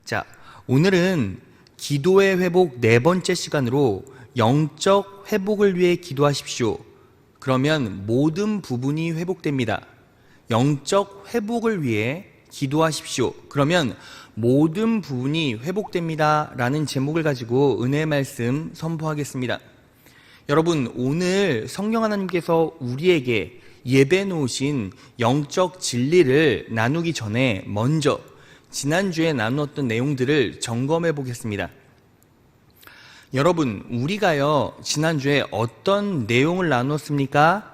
자, 오늘은 기도의 회복 네 번째 시간으로 영적 회복을 위해 기도하십시오. 그러면 모든 부분이 회복됩니다. 영적 회복을 위해 기도하십시오. 그러면 모든 부분이 회복됩니다. 라는 제목을 가지고 은혜의 말씀 선포하겠습니다. 여러분, 오늘 성령 하나님께서 우리에게 예배 놓으신 영적 진리를 나누기 전에 먼저 지난주에 나누었던 내용들을 점검해 보겠습니다. 여러분, 우리가요, 지난주에 어떤 내용을 나누었습니까?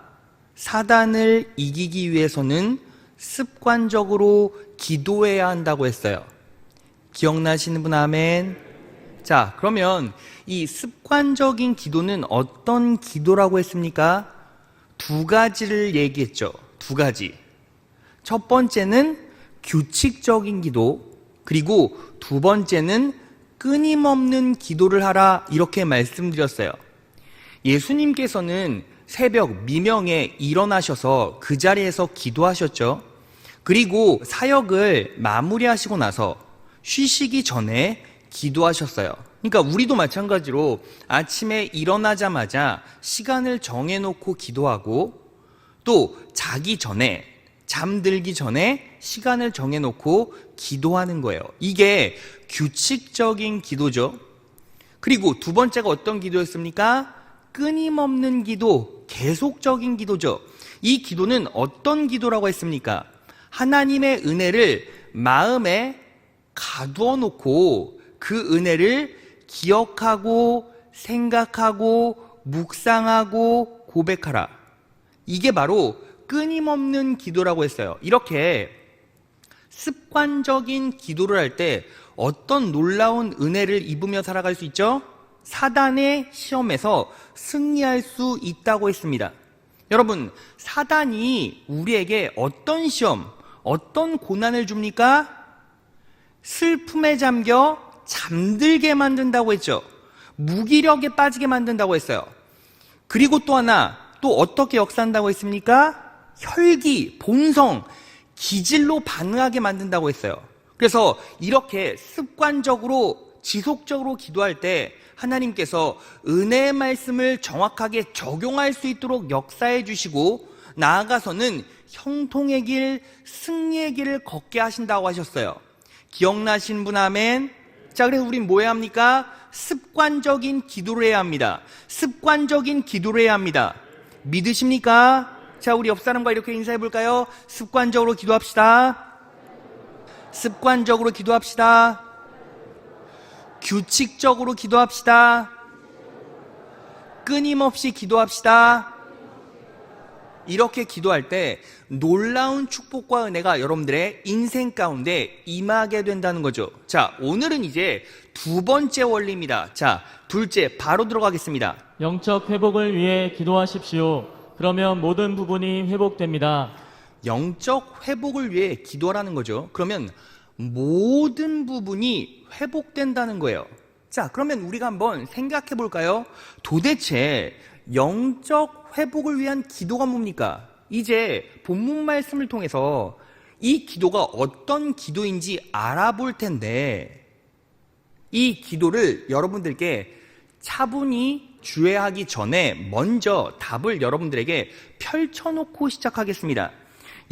사단을 이기기 위해서는 습관적으로 기도해야 한다고 했어요. 기억나시는 분 아멘? 자, 그러면 이 습관적인 기도는 어떤 기도라고 했습니까? 두 가지를 얘기했죠. 두 가지. 첫 번째는 규칙적인 기도, 그리고 두 번째는 끊임없는 기도를 하라, 이렇게 말씀드렸어요. 예수님께서는 새벽 미명에 일어나셔서 그 자리에서 기도하셨죠. 그리고 사역을 마무리하시고 나서 쉬시기 전에 기도하셨어요. 그러니까 우리도 마찬가지로 아침에 일어나자마자 시간을 정해놓고 기도하고, 또 자기 전에, 잠들기 전에 시간을 정해놓고 기도하는 거예요. 이게 규칙적인 기도죠. 그리고 두 번째가 어떤 기도였습니까? 끊임없는 기도, 계속적인 기도죠. 이 기도는 어떤 기도라고 했습니까? 하나님의 은혜를 마음에 가두어 놓고 그 은혜를 기억하고 생각하고 묵상하고 고백하라. 이게 바로 끊임없는 기도라고 했어요. 이렇게 습관적인 기도를 할 때 어떤 놀라운 은혜를 입으며 살아갈 수 있죠? 사단의 시험에서 승리할 수 있다고 했습니다. 여러분, 사단이 우리에게 어떤 시험, 어떤 고난을 줍니까? 슬픔에 잠겨 잠들게 만든다고 했죠. 무기력에 빠지게 만든다고 했어요. 그리고 또 하나, 또 어떻게 역사한다고 했습니까? 혈기, 본성, 기질로 반응하게 만든다고 했어요. 그래서 이렇게 습관적으로 지속적으로 기도할 때 하나님께서 은혜의 말씀을 정확하게 적용할 수 있도록 역사해 주시고, 나아가서는 형통의 길, 승리의 길을 걷게 하신다고 하셨어요. 기억나신 분 아멘? 자, 그래서 우린 뭐 해야 합니까? 습관적인 기도를 해야 합니다. 습관적인 기도를 해야 합니다. 믿으십니까? 자, 우리 옆 사람과 이렇게 인사해 볼까요? 습관적으로 기도합시다. 습관적으로 기도합시다. 규칙적으로 기도합시다. 끊임없이 기도합시다. 이렇게 기도할 때 놀라운 축복과 은혜가 여러분들의 인생 가운데 임하게 된다는 거죠. 자, 오늘은 이제 두 번째 원리입니다. 자, 둘째 바로 들어가겠습니다. 영적 회복을 위해 기도하십시오. 그러면 모든 부분이 회복됩니다. 영적 회복을 위해 기도하라는 거죠. 그러면 모든 부분이 회복된다는 거예요. 자, 그러면 우리가 한번 생각해 볼까요? 도대체 영적 회복을 위한 기도가 뭡니까? 이제 본문 말씀을 통해서 이 기도가 어떤 기도인지 알아볼 텐데, 이 기도를 여러분들께 차분히 주의하기 전에 먼저 답을 여러분들에게 펼쳐놓고 시작하겠습니다.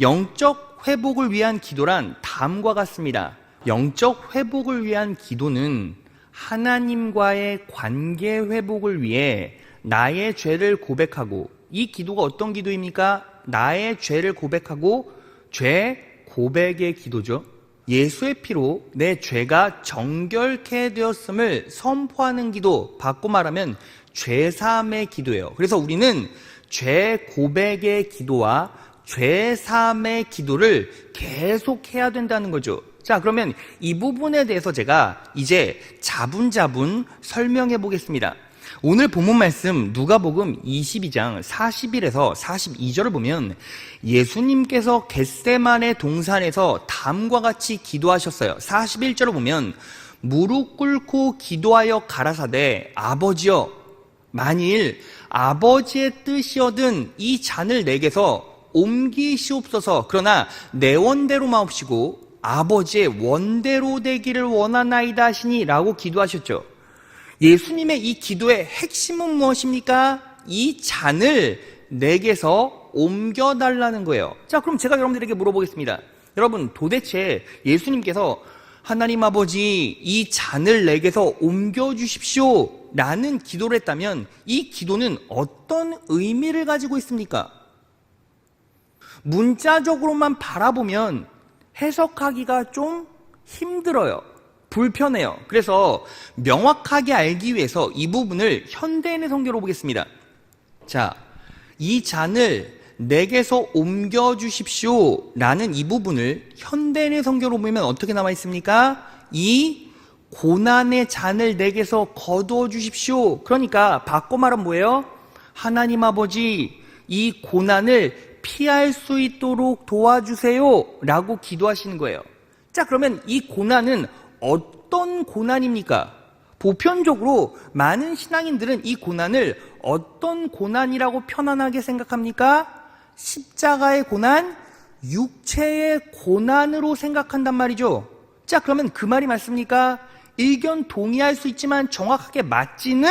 영적 회복을 위한 기도란 다음과 같습니다. 영적 회복을 위한 기도는 하나님과의 관계 회복을 위해 나의 죄를 고백하고, 이 기도가 어떤 기도입니까? 나의 죄를 고백하고 죄 고백의 기도죠. 예수의 피로 내 죄가 정결케 되었음을 선포하는 기도, 바꿔 말하면 죄사함의 기도예요. 그래서 우리는 죄 고백의 기도와 죄사함의 기도를 계속 해야 된다는 거죠. 자, 그러면 이 부분에 대해서 제가 이제 자분자분 설명해 보겠습니다. 오늘 본문 말씀 누가복음 22장 41에서 42절을 보면 예수님께서 겟세마네 동산에서 다음과 같이 기도하셨어요. 41절을 보면 무릎 꿇고 기도하여 가라사대 아버지여, 만일 아버지의 뜻이어든 이 잔을 내게서 옮기시옵소서. 그러나 내 원대로 마옵시고 아버지의 원대로 되기를 원하나이다 하시니 라고 기도하셨죠. 예수님의 이 기도의 핵심은 무엇입니까? 이 잔을 내게서 옮겨달라는 거예요. 자, 그럼 제가 여러분들에게 물어보겠습니다. 여러분, 도대체 예수님께서 하나님 아버지 이 잔을 내게서 옮겨주십시오 라는 기도를 했다면 이 기도는 어떤 의미를 가지고 있습니까? 문자적으로만 바라보면 해석하기가 좀 힘들어요. 불편해요. 그래서 명확하게 알기 위해서 이 부분을 현대인의 성경으로 보겠습니다. 자, 이 잔을 내게서 옮겨주십시오 라는 이 부분을 현대인의 성경으로 보면 어떻게 나와 있습니까? 이 고난의 잔을 내게서 거두어 주십시오. 그러니까 바꿔 말하면 뭐예요? 하나님 아버지 이 고난을 피할 수 있도록 도와주세요 라고 기도하시는 거예요. 자, 그러면 이 고난은 어떤 고난입니까? 보편적으로 많은 신앙인들은 이 고난을 어떤 고난이라고 편안하게 생각합니까? 십자가의 고난, 육체의 고난으로 생각한단 말이죠. 자, 그러면 그 말이 맞습니까? 의견 동의할 수 있지만 정확하게 맞지는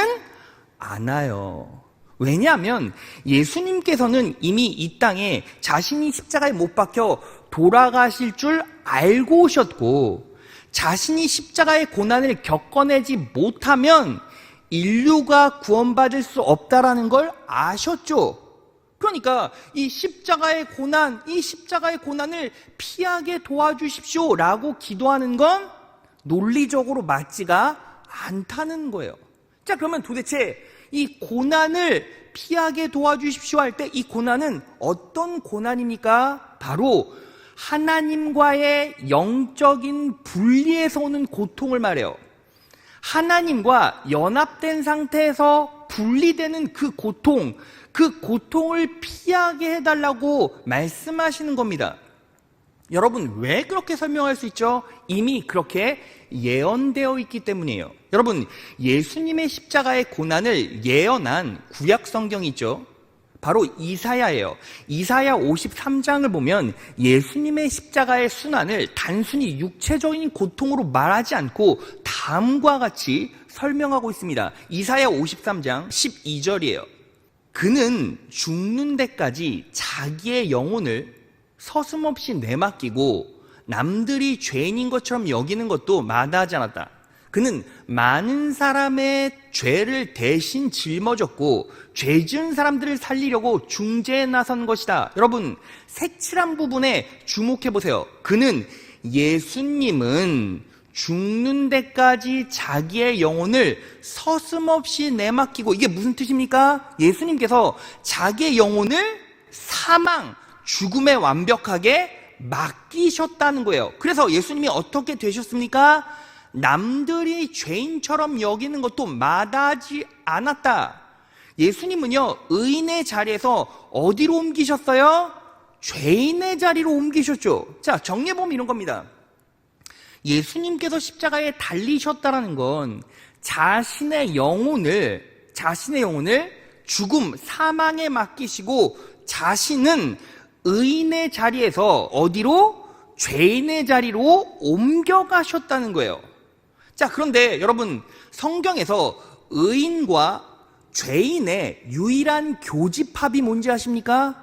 않아요. 왜냐하면 예수님께서는 이미 이 땅에 자신이 십자가에 못 박혀 돌아가실 줄 알고 오셨고, 자신이 십자가의 고난을 겪어내지 못하면 인류가 구원받을 수 없다라는 걸 아셨죠. 그러니까 이 십자가의 고난을 피하게 도와주십시오 라고 기도하는 건 논리적으로 맞지가 않다는 거예요. 자, 그러면 도대체 이 고난을 피하게 도와주십시오 할 때 이 고난은 어떤 고난입니까? 바로 하나님과의 영적인 분리에서 오는 고통을 말해요. 하나님과 연합된 상태에서 분리되는 그 고통을 피하게 해달라고 말씀하시는 겁니다. 여러분, 왜 그렇게 설명할 수 있죠? 이미 그렇게 예언되어 있기 때문이에요. 여러분, 예수님의 십자가의 고난을 예언한 구약 성경이 있죠. 바로 이사야예요. 이사야 53장을 보면 예수님의 십자가의 순환을 단순히 육체적인 고통으로 말하지 않고 다음과 같이 설명하고 있습니다. 이사야 53장 12절이에요. 그는 죽는 데까지 자기의 영혼을 서슴없이 내맡기고 남들이 죄인인 것처럼 여기는 것도 마다하지 않았다. 그는 많은 사람의 죄를 대신 짊어졌고 죄 지은 사람들을 살리려고 중재에 나선 것이다. 여러분, 색칠한 부분에 주목해 보세요. 그는, 예수님은 죽는 데까지 자기의 영혼을 서슴없이 내맡기고, 이게 무슨 뜻입니까? 예수님께서 자기의 영혼을 사망, 죽음에 완벽하게 맡기셨다는 거예요. 그래서 예수님이 어떻게 되셨습니까? 남들이 죄인처럼 여기는 것도 마다하지 않았다. 예수님은요, 의인의 자리에서 어디로 옮기셨어요? 죄인의 자리로 옮기셨죠. 자, 정리해보면 이런 겁니다. 예수님께서 십자가에 달리셨다는 건 자신의 영혼을 죽음, 사망에 맡기시고 자신은 의인의 자리에서 어디로? 죄인의 자리로 옮겨가셨다는 거예요. 자, 그런데 여러분, 성경에서 의인과 죄인의 유일한 교집합이 뭔지 아십니까?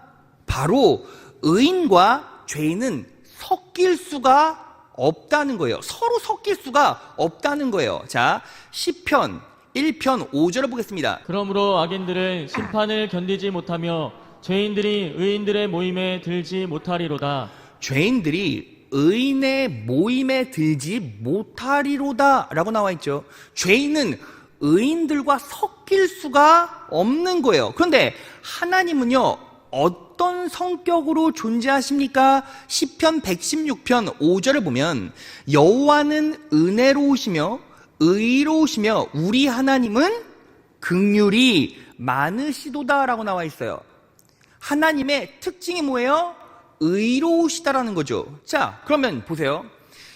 바로 의인과 죄인은 섞일 수가 없다는 거예요. 서로 섞일 수가 없다는 거예요. 자, 시편 1편 5절을 보겠습니다. 그러므로 악인들은 심판을 견디지 못하며 죄인들이 의인들의 모임에 들지 못하리로다. 죄인들이 의인의 모임에 들지 못하리로다 라고 나와 있죠. 죄인은 의인들과 섞일 수가 없는 거예요. 그런데 하나님은요, 어떤 성격으로 존재하십니까? 시편 116편 5절을 보면 여호와는 은혜로우시며 의로우시며 우리 하나님은 긍휼이 많으시도다 라고 나와 있어요. 하나님의 특징이 뭐예요? 의로우시다라는 거죠. 자, 그러면 보세요.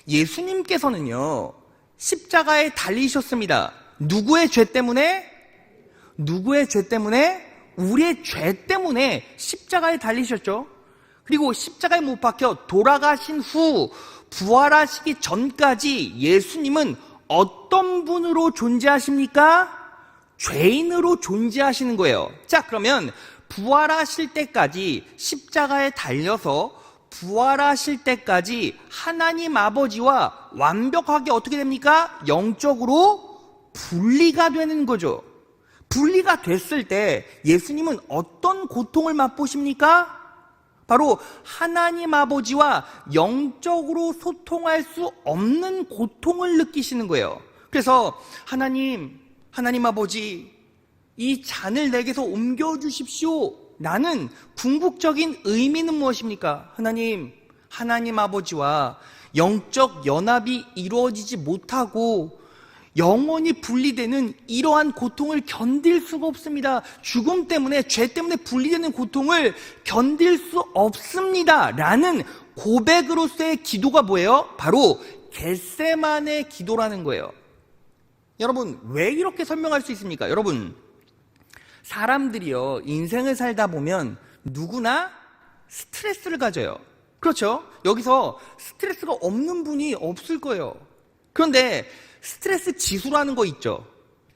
예수님께서는요, 십자가에 달리셨습니다. 누구의 죄 때문에? 우리의 죄 때문에 십자가에 달리셨죠. 그리고 십자가에 못 박혀 돌아가신 후 부활하시기 전까지 예수님은 어떤 분으로 존재하십니까? 죄인으로 존재하시는 거예요. 자, 그러면 부활하실 때까지 십자가에 달려서 부활하실 때까지 하나님 아버지와 완벽하게 어떻게 됩니까? 영적으로 분리가 되는 거죠. 분리가 됐을 때 예수님은 어떤 고통을 맛보십니까? 바로 하나님 아버지와 영적으로 소통할 수 없는 고통을 느끼시는 거예요. 그래서 하나님 아버지, 이 잔을 내게서 옮겨주십시오. 라는 궁극적인 의미는 무엇입니까? 하나님 아버지와 영적 연합이 이루어지지 못하고 영원히 분리되는 이러한 고통을 견딜 수가 없습니다. 죽음 때문에, 죄 때문에 분리되는 고통을 견딜 수 없습니다. 라는 고백으로서의 기도가 뭐예요? 바로 겟세마네 기도라는 거예요. 여러분, 왜 이렇게 설명할 수 있습니까? 여러분, 사람들이요, 인생을 살다 보면 누구나 스트레스를 가져요. 그렇죠? 여기서 스트레스가 없는 분이 없을 거예요. 그런데 스트레스 지수라는 거 있죠.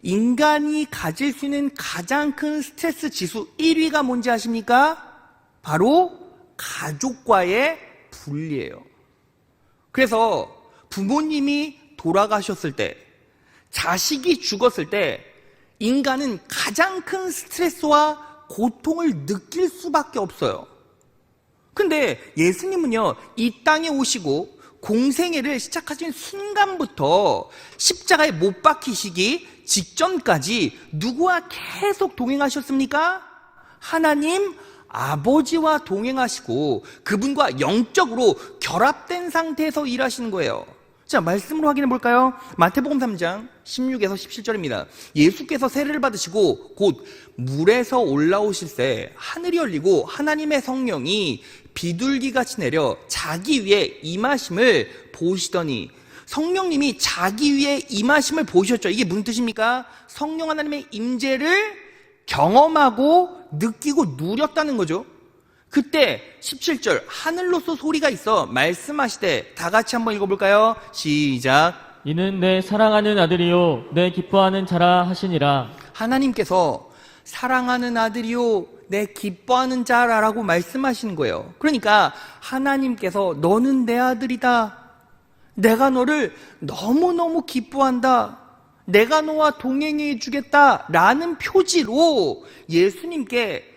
인간이 가질 수 있는 가장 큰 스트레스 지수 1위가 뭔지 아십니까? 바로 가족과의 분리예요. 그래서 부모님이 돌아가셨을 때, 자식이 죽었을 때 인간은 가장 큰 스트레스와 고통을 느낄 수밖에 없어요. 근데 예수님은요, 이 땅에 오시고 공생애를 시작하신 순간부터 십자가에 못 박히시기 직전까지 누구와 계속 동행하셨습니까? 하나님 아버지와 동행하시고 그분과 영적으로 결합된 상태에서 일하시는 거예요. 자, 말씀으로 확인해 볼까요? 마태복음 3장 16에서 17절입니다. 예수께서 세례를 받으시고 곧 물에서 올라오실새 하늘이 열리고 하나님의 성령이 비둘기같이 내려 자기 위에 임하심을 보시더니, 성령님이 자기 위에 임하심을 보셨죠. 이게 무슨 뜻입니까? 성령 하나님의 임재를 경험하고 느끼고 누렸다는 거죠. 그때 17절 하늘로서 소리가 있어 말씀하시되, 다 같이 한번 읽어볼까요? 시작. 이는 내 사랑하는 아들이요 내 기뻐하는 자라 하시니라. 하나님께서 사랑하는 아들이요 내 기뻐하는 자라라고 말씀하시는 거예요. 그러니까 하나님께서 너는 내 아들이다, 내가 너를 너무너무 기뻐한다, 내가 너와 동행해 주겠다 라는 표지로 예수님께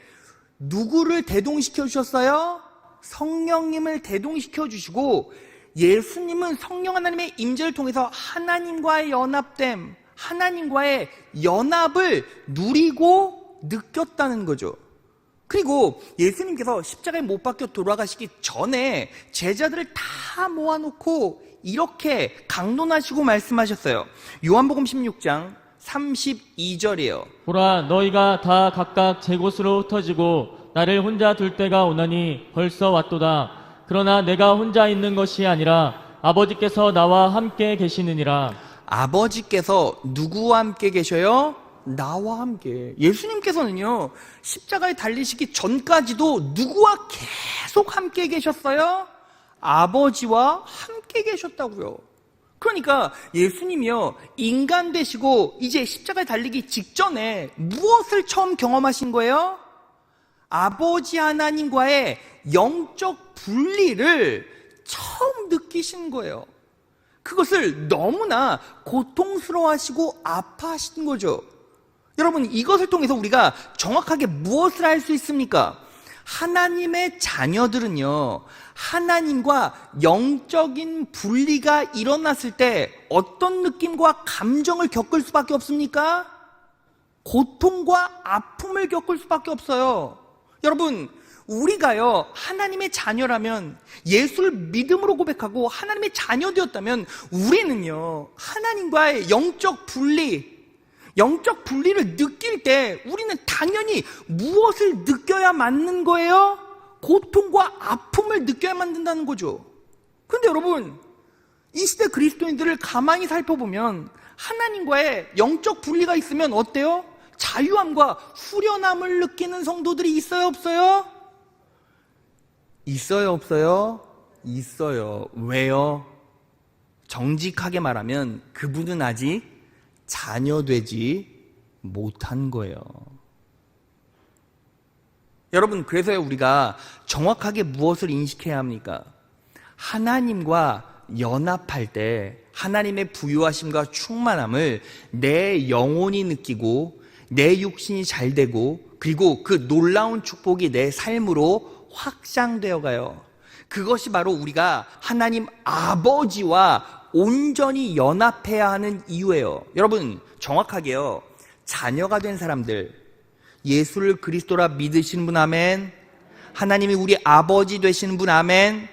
누구를 대동시켜 주셨어요? 성령님을 대동시켜 주시고, 예수님은 성령 하나님의 임재를 통해서 하나님과의 연합됨, 하나님과의 연합을 누리고 느꼈다는 거죠. 그리고 예수님께서 십자가에 못 박혀 돌아가시기 전에 제자들을 다 모아놓고 이렇게 강론하시고 말씀하셨어요. 요한복음 16장 32절이에요. 보라, 너희가 다 각각 제 곳으로 흩어지고 나를 혼자 둘 때가 오나니 벌써 왔도다. 그러나 내가 혼자 있는 것이 아니라 아버지께서 나와 함께 계시느니라. 아버지께서 누구와 함께 계셔요? 나와 함께. 예수님께서는요, 십자가에 달리시기 전까지도 누구와 계속 함께 계셨어요? 아버지와 함께 계셨다고요. 그러니까 예수님이요, 인간 되시고 이제 십자가에 달리기 직전에 무엇을 처음 경험하신 거예요? 아버지 하나님과의 영적 분리를 처음 느끼신 거예요. 그것을 너무나 고통스러워하시고 아파하신 거죠. 여러분, 이것을 통해서 우리가 정확하게 무엇을 알 수 있습니까? 하나님의 자녀들은요, 하나님과 영적인 분리가 일어났을 때 어떤 느낌과 감정을 겪을 수밖에 없습니까? 고통과 아픔을 겪을 수밖에 없어요. 여러분, 우리가요, 하나님의 자녀라면, 예수를 믿음으로 고백하고 하나님의 자녀 되었다면, 우리는요, 하나님과의 영적 분리를 느낄 때 우리는 당연히 무엇을 느껴야 맞는 거예요? 고통과 아픔을 느껴야 만든다는 거죠. 그런데 여러분, 이 시대 그리스도인들을 가만히 살펴보면 하나님과의 영적 분리가 있으면 어때요? 자유함과 후련함을 느끼는 성도들이 있어요, 없어요? 있어요, 없어요? 있어요. 왜요? 정직하게 말하면 그분은 아직 자녀되지 못한 거예요. 여러분, 그래서 우리가 정확하게 무엇을 인식해야 합니까? 하나님과 연합할 때 하나님의 부유하심과 충만함을 내 영혼이 느끼고 내 육신이 잘 되고 그리고 그 놀라운 축복이 내 삶으로 확장되어 가요. 그것이 바로 우리가 하나님 아버지와 온전히 연합해야 하는 이유예요. 여러분, 정확하게요. 자녀가 된 사람들, 예수를 그리스도라 믿으시는 분 아멘. 하나님이 우리 아버지 되시는 분 아멘.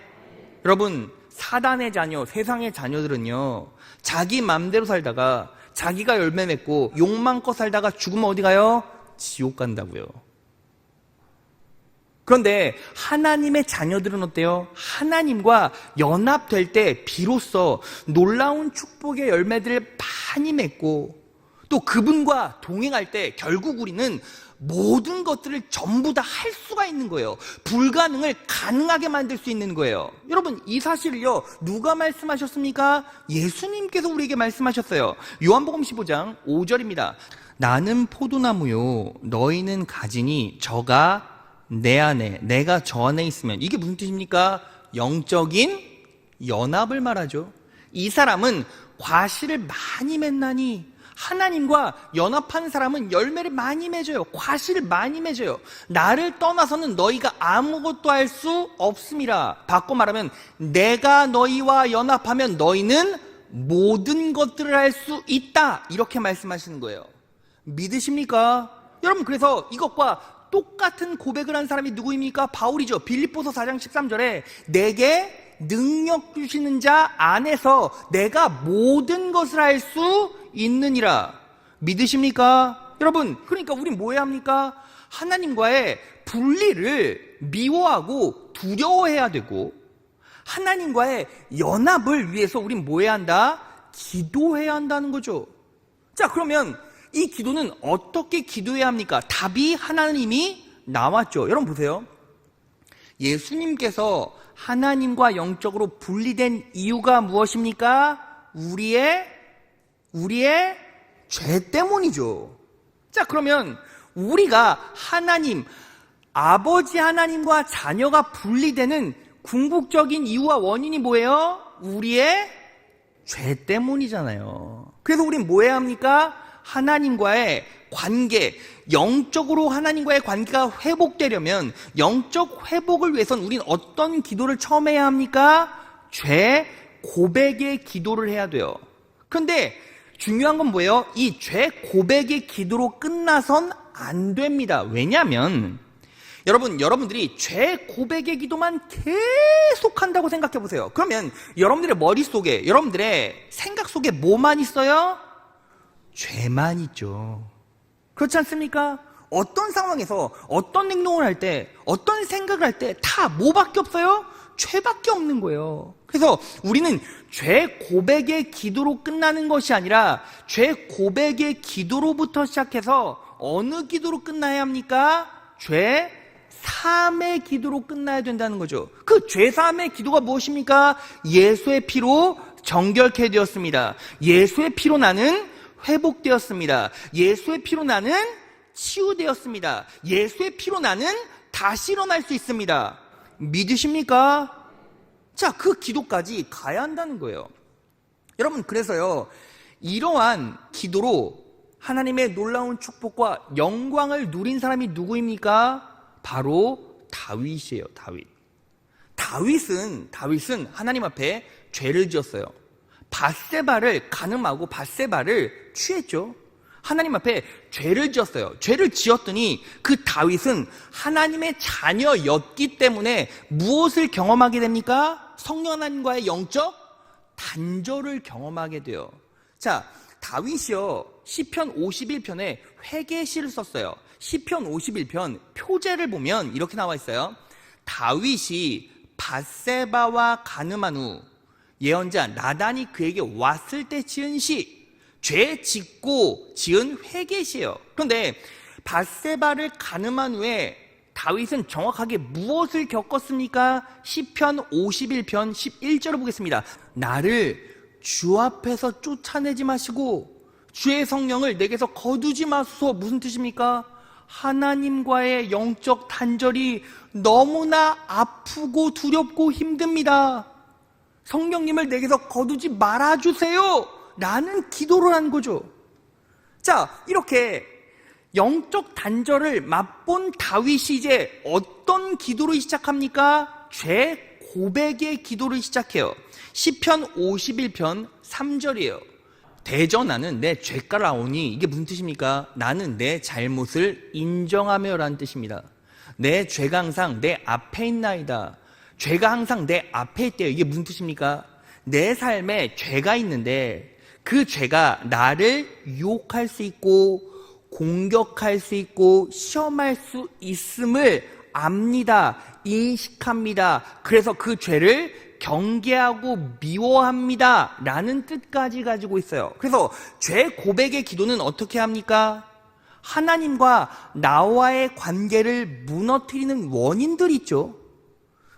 여러분, 사단의 자녀, 세상의 자녀들은요, 자기 맘대로 살다가 자기가 열매 맺고 욕망껏 살다가 죽으면 어디 가요? 지옥 간다고요. 그런데 하나님의 자녀들은 어때요? 하나님과 연합될 때 비로소 놀라운 축복의 열매들을 많이 맺고 또 그분과 동행할 때 결국 우리는 모든 것들을 전부 다 할 수가 있는 거예요. 불가능을 가능하게 만들 수 있는 거예요. 여러분, 이 사실을요, 누가 말씀하셨습니까? 예수님께서 우리에게 말씀하셨어요. 요한복음 15장 5절입니다. 나는 포도나무요, 너희는 가지니 저가 내 안에, 내가 저 안에 있으면. 이게 무슨 뜻입니까? 영적인 연합을 말하죠. 이 사람은 과실을 많이 맺나니, 하나님과 연합한 사람은 열매를 많이 맺어요. 과실을 많이 맺어요. 나를 떠나서는 너희가 아무것도 할 수 없음이라. 바꿔 말하면 내가 너희와 연합하면 너희는 모든 것들을 할 수 있다. 이렇게 말씀하시는 거예요. 믿으십니까? 여러분, 그래서 이것과 똑같은 고백을 한 사람이 누구입니까? 바울이죠. 빌립보서 4장 13절에 내게 능력 주시는 자 안에서 내가 모든 것을 할 수 있느니라. 믿으십니까? 여러분, 그러니까 우린 뭐 해야 합니까? 하나님과의 분리를 미워하고 두려워해야 되고 하나님과의 연합을 위해서 우린 뭐 해야 한다? 기도해야 한다는 거죠. 자, 그러면 이 기도는 어떻게 기도해야 합니까? 답이 하나님이 나왔죠. 여러분 보세요. 예수님께서 하나님과 영적으로 분리된 이유가 무엇입니까? 우리의 죄 때문이죠. 자, 그러면 우리가 하나님, 아버지 하나님과 자녀가 분리되는 궁극적인 이유와 원인이 뭐예요? 우리의 죄 때문이잖아요. 그래서 우린 뭐 해야 합니까? 하나님과의 관계, 영적으로 하나님과의 관계가 회복되려면 영적 회복을 위해선 우린 어떤 기도를 처음 해야 합니까? 죄 고백의 기도를 해야 돼요. 그런데 중요한 건 뭐예요? 이 죄 고백의 기도로 끝나선 안 됩니다. 왜냐하면 여러분들이 죄 고백의 기도만 계속 한다고 생각해 보세요. 그러면 여러분들의 머릿속에, 여러분들의 생각 속에 뭐만 있어요? 죄만 있죠. 그렇지 않습니까? 어떤 상황에서 어떤 행동을 할 때, 어떤 생각을 할 때 다 뭐밖에 없어요? 죄밖에 없는 거예요. 그래서 우리는 죄 고백의 기도로 끝나는 것이 아니라 죄 고백의 기도로부터 시작해서 어느 기도로 끝나야 합니까? 죄 사함의 기도로 끝나야 된다는 거죠. 그 죄 사함의 기도가 무엇입니까? 예수의 피로 정결케 되었습니다. 예수의 피로 나는 회복되었습니다. 예수의 피로 나는 치유되었습니다. 예수의 피로 나는 다시 일어날 수 있습니다. 믿으십니까? 자, 그 기도까지 가야 한다는 거예요. 여러분, 그래서요, 이러한 기도로 하나님의 놀라운 축복과 영광을 누린 사람이 누구입니까? 바로 다윗이에요. 다윗은 하나님 앞에 죄를 지었어요. 밧세바를 간음하고 밧세바를 취했죠. 하나님 앞에 죄를 지었어요. 죄를 지었더니 그 다윗은 하나님의 자녀였기 때문에 무엇을 경험하게 됩니까? 성령 하나님과의 영적 단절을 경험하게 돼요. 자, 다윗이요, 시편 51편에 회개시를 썼어요. 시편 51편 표제를 보면 이렇게 나와 있어요. 다윗이 밧세바와 간음한 후 예언자 나단이 그에게 왔을 때 지은 시, 죄 짓고 지은 회개시예요. 그런데 밧세바를 간음한 후에 다윗은 정확하게 무엇을 겪었습니까? 시편 51편 11절을 보겠습니다. 나를 주 앞에서 쫓아내지 마시고 주의 성령을 내게서 거두지 마소서. 무슨 뜻입니까? 하나님과의 영적 단절이 너무나 아프고 두렵고 힘듭니다. 성령님을 내게서 거두지 말아주세요 라는 기도를 한 거죠. 자, 이렇게 영적 단절을 맛본 다윗이 이제 어떤 기도를 시작합니까? 죄 고백의 기도를 시작해요. 시편 51편 3절이에요. 대전하는 내 죄가라오니, 이게 무슨 뜻입니까? 나는 내 잘못을 인정하며 라는 뜻입니다. 내 죄가 항상 내 앞에 있나이다. 죄가 항상 내 앞에 있대요. 이게 무슨 뜻입니까? 내 삶에 죄가 있는데 그 죄가 나를 유혹할 수 있고 공격할 수 있고 시험할 수 있음을 압니다. 인식합니다. 그래서 그 죄를 경계하고 미워합니다 라는 뜻까지 가지고 있어요. 그래서 죄 고백의 기도는 어떻게 합니까? 하나님과 나와의 관계를 무너뜨리는 원인들이 있죠.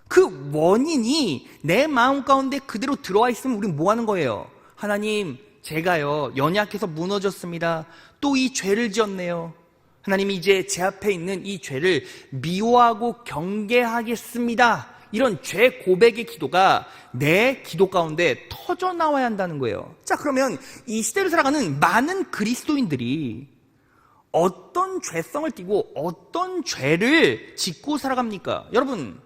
그 원인이 내 마음 가운데 그대로 들어와 있으면 우리는 뭐 하는 거예요? 하나님, 제가요 연약해서 무너졌습니다. 또 이 죄를 지었네요. 하나님이 이제 제 앞에 있는 이 죄를 미워하고 경계하겠습니다. 이런 죄 고백의 기도가 내 기도 가운데 터져 나와야 한다는 거예요. 자, 그러면 이 시대를 살아가는 많은 그리스도인들이 어떤 죄성을 띠고 어떤 죄를 짓고 살아갑니까? 여러분,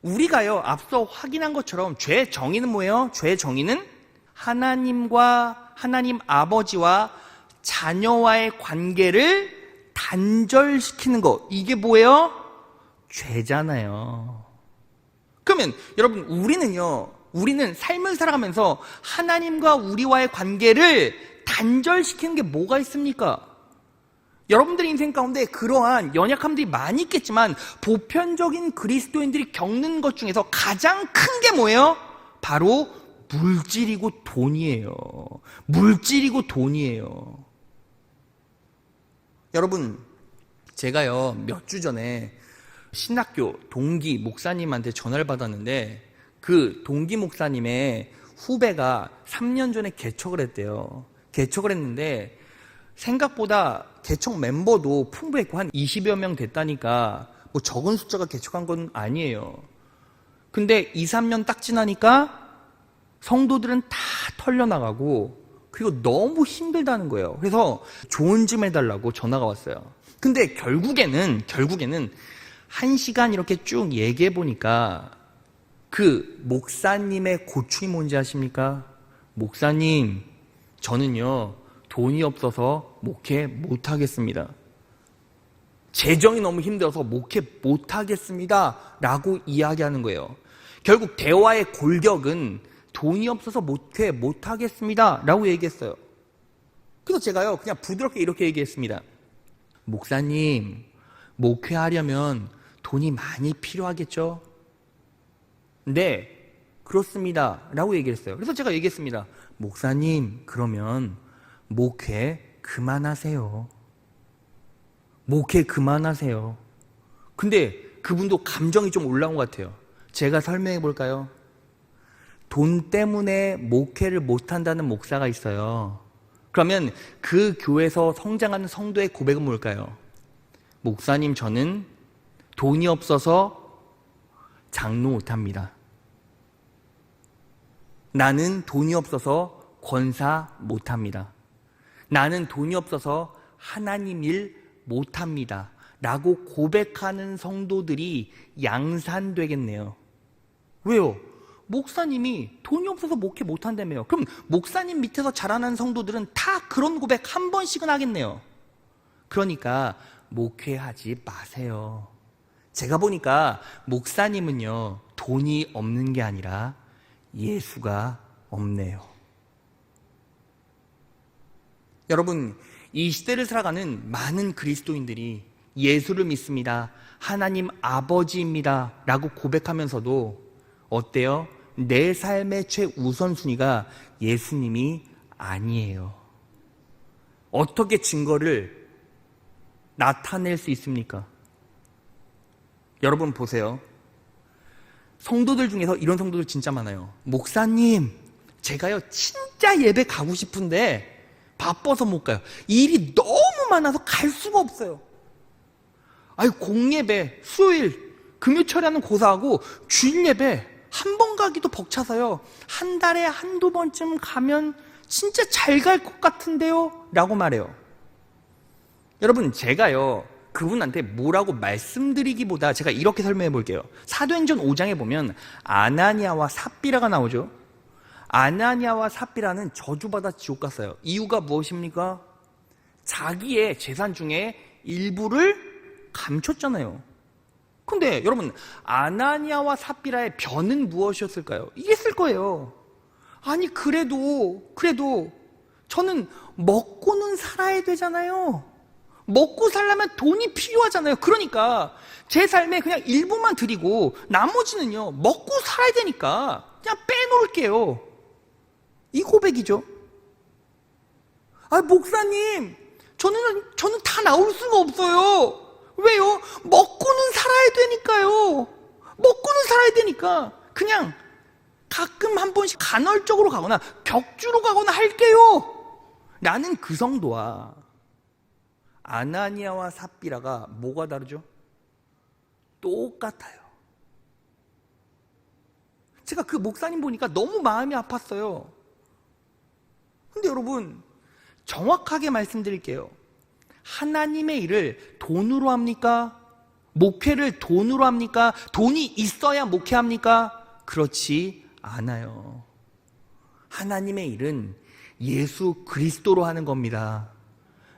우리가요 앞서 확인한 것처럼 죄 정의는 뭐예요? 죄 정의는 하나님과 하나님 아버지와 자녀와의 관계를 단절시키는 거. 이게 뭐예요? 죄잖아요. 그러면 여러분, 우리는 삶을 살아가면서 하나님과 우리와의 관계를 단절시키는 게 뭐가 있습니까? 여러분들의 인생 가운데 그러한 연약함들이 많이 있겠지만 보편적인 그리스도인들이 겪는 것 중에서 가장 큰 게 뭐예요? 바로 물질이고 돈이에요. 물질이고 돈이에요. 여러분, 제가요 몇 주 전에 신학교 동기 목사님한테 전화를 받았는데 그 동기 목사님의 후배가 3년 전에 개척을 했대요. 개척을 했는데 생각보다 개척 멤버도 풍부했고 한 20여 명 됐다니까 뭐 적은 숫자가 개척한 건 아니에요. 근데 2, 3년 딱 지나니까 성도들은 다 털려나가고 그리고 너무 힘들다는 거예요. 그래서 조언 좀 해달라고 전화가 왔어요. 근데 결국에는 1시간 이렇게 쭉 얘기해 보니까 그 목사님의 고충이 뭔지 아십니까? 목사님, 저는요 돈이 없어서 목회 못하겠습니다. 재정이 너무 힘들어서 목회 못하겠습니다 라고 이야기하는 거예요. 결국 대화의 골격은 돈이 없어서 목회 못하겠습니다 라고 얘기했어요. 그래서 제가요 그냥 부드럽게 이렇게 얘기했습니다. 목사님, 목회하려면 돈이 많이 필요하겠죠? 네, 그렇습니다 라고 얘기했어요. 그래서 제가 얘기했습니다. 목사님, 그러면 목회 그만하세요. 목회 그만하세요. 근데 그분도 감정이 좀 올라온 것 같아요. 제가 설명해 볼까요? 돈 때문에 목회를 못한다는 목사가 있어요. 그러면 그 교회에서 성장하는 성도의 고백은 뭘까요? 목사님, 저는 돈이 없어서 장로 못합니다. 나는 돈이 없어서 권사 못합니다. 나는 돈이 없어서 하나님 일 못합니다 라고 고백하는 성도들이 양산되겠네요. 왜요? 목사님이 돈이 없어서 목회 못한다며요. 그럼 목사님 밑에서 자라는 성도들은 다 그런 고백 한 번씩은 하겠네요. 그러니까 목회하지 마세요. 제가 보니까 목사님은요 돈이 없는 게 아니라 예수가 없네요. 여러분, 이 시대를 살아가는 많은 그리스도인들이 예수를 믿습니다, 하나님 아버지입니다 라고 고백하면서도 어때요? 내 삶의 최우선순위가 예수님이 아니에요. 어떻게 증거를 나타낼 수 있습니까? 여러분 보세요. 성도들 중에서 이런 성도들 진짜 많아요. 목사님, 제가요 진짜 예배 가고 싶은데 바빠서 못 가요. 일이 너무 많아서 갈 수가 없어요. 아니, 공예배, 수요일, 금요철에는 고사하고 주일 예배 한 번 가기도 벅차서요. 한 달에 한두 번쯤 가면 진짜 잘 갈 것 같은데요? 라고 말해요. 여러분, 제가요 그분한테 뭐라고 말씀드리기보다 제가 이렇게 설명해 볼게요. 사도행전 5장에 보면 아나니아와 삽비라가 나오죠. 아나니아와 삽비라는 저주받아 지옥 갔어요. 이유가 무엇입니까? 자기의 재산 중에 일부를 감췄잖아요. 근데 여러분, 아나니아와 삽비라의 변은 무엇이었을까요? 이랬을 거예요. 아니, 그래도 저는 먹고는 살아야 되잖아요. 먹고 살려면 돈이 필요하잖아요. 그러니까 제 삶에 그냥 일부만 드리고 나머지는요 먹고 살아야 되니까 그냥 빼놓을게요. 이 고백이죠. 아, 목사님, 저는 다 나올 수가 없어요. 왜요? 먹고는 살아야 되니까요. 먹고는 살아야 되니까 그냥 가끔 한 번씩 간헐적으로 가거나 격주로 가거나 할게요. 나는 그 성도와 아나니아와 삽비라가 뭐가 다르죠? 똑같아요. 제가 그 목사님 보니까 너무 마음이 아팠어요. 근데 여러분, 정확하게 말씀드릴게요. 하나님의 일을 돈으로 합니까? 목회를 돈으로 합니까? 돈이 있어야 목회합니까? 그렇지 않아요. 하나님의 일은 예수 그리스도로 하는 겁니다.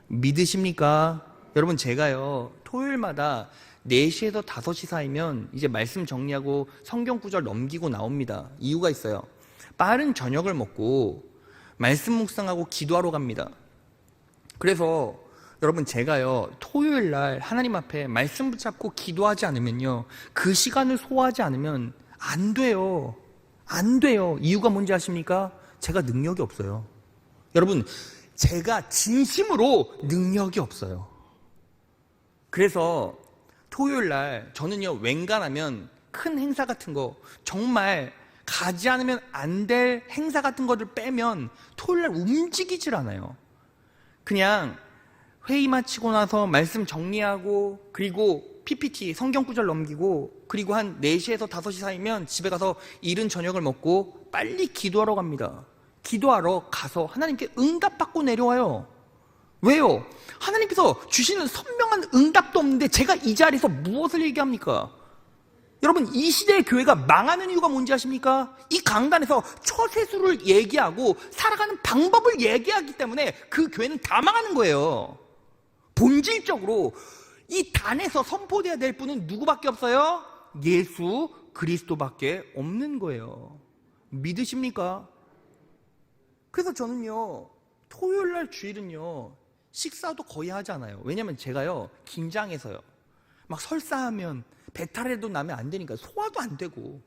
믿으십니까? 여러분, 제가요 토요일마다 4시에서 5시 사이면 이제 말씀 정리하고 성경 구절 넘기고 나옵니다. 이유가 있어요. 빠른 저녁을 먹고 말씀 묵상하고 기도하러 갑니다. 그래서 여러분, 제가요 토요일 날 하나님 앞에 말씀 붙잡고 기도하지 않으면요, 그 시간을 소화하지 않으면 안 돼요. 이유가 뭔지 아십니까? 제가 능력이 없어요. 여러분, 제가 진심으로 능력이 없어요. 그래서 토요일 날 저는요 웬간하면 큰 행사 같은 거, 정말 가지 않으면 안 될 행사 같은 거를 빼면 토요일 날 움직이질 않아요. 그냥 회의 마치고 나서 말씀 정리하고, 그리고 PPT 성경 구절 넘기고, 그리고 한 4시에서 5시 사이면 집에 가서 이른 저녁을 먹고 빨리 기도하러 갑니다. 기도하러 가서 하나님께 응답받고 내려와요. 왜요? 하나님께서 주시는 선명한 응답도 없는데 제가 이 자리에서 무엇을 얘기합니까? 여러분, 이 시대의 교회가 망하는 이유가 뭔지 아십니까? 이 강단에서 처세술을 얘기하고 살아가는 방법을 얘기하기 때문에 그 교회는 다 망하는 거예요. 본질적으로 이 단에서 선포돼야 될 분은 누구밖에 없어요? 예수 그리스도밖에 없는 거예요. 믿으십니까? 그래서 저는요 토요일날 주일은요 식사도 거의 하지 않아요. 왜냐면 제가요 긴장해서요, 막 설사하면 배탈에도 나면 안 되니까 소화도 안 되고.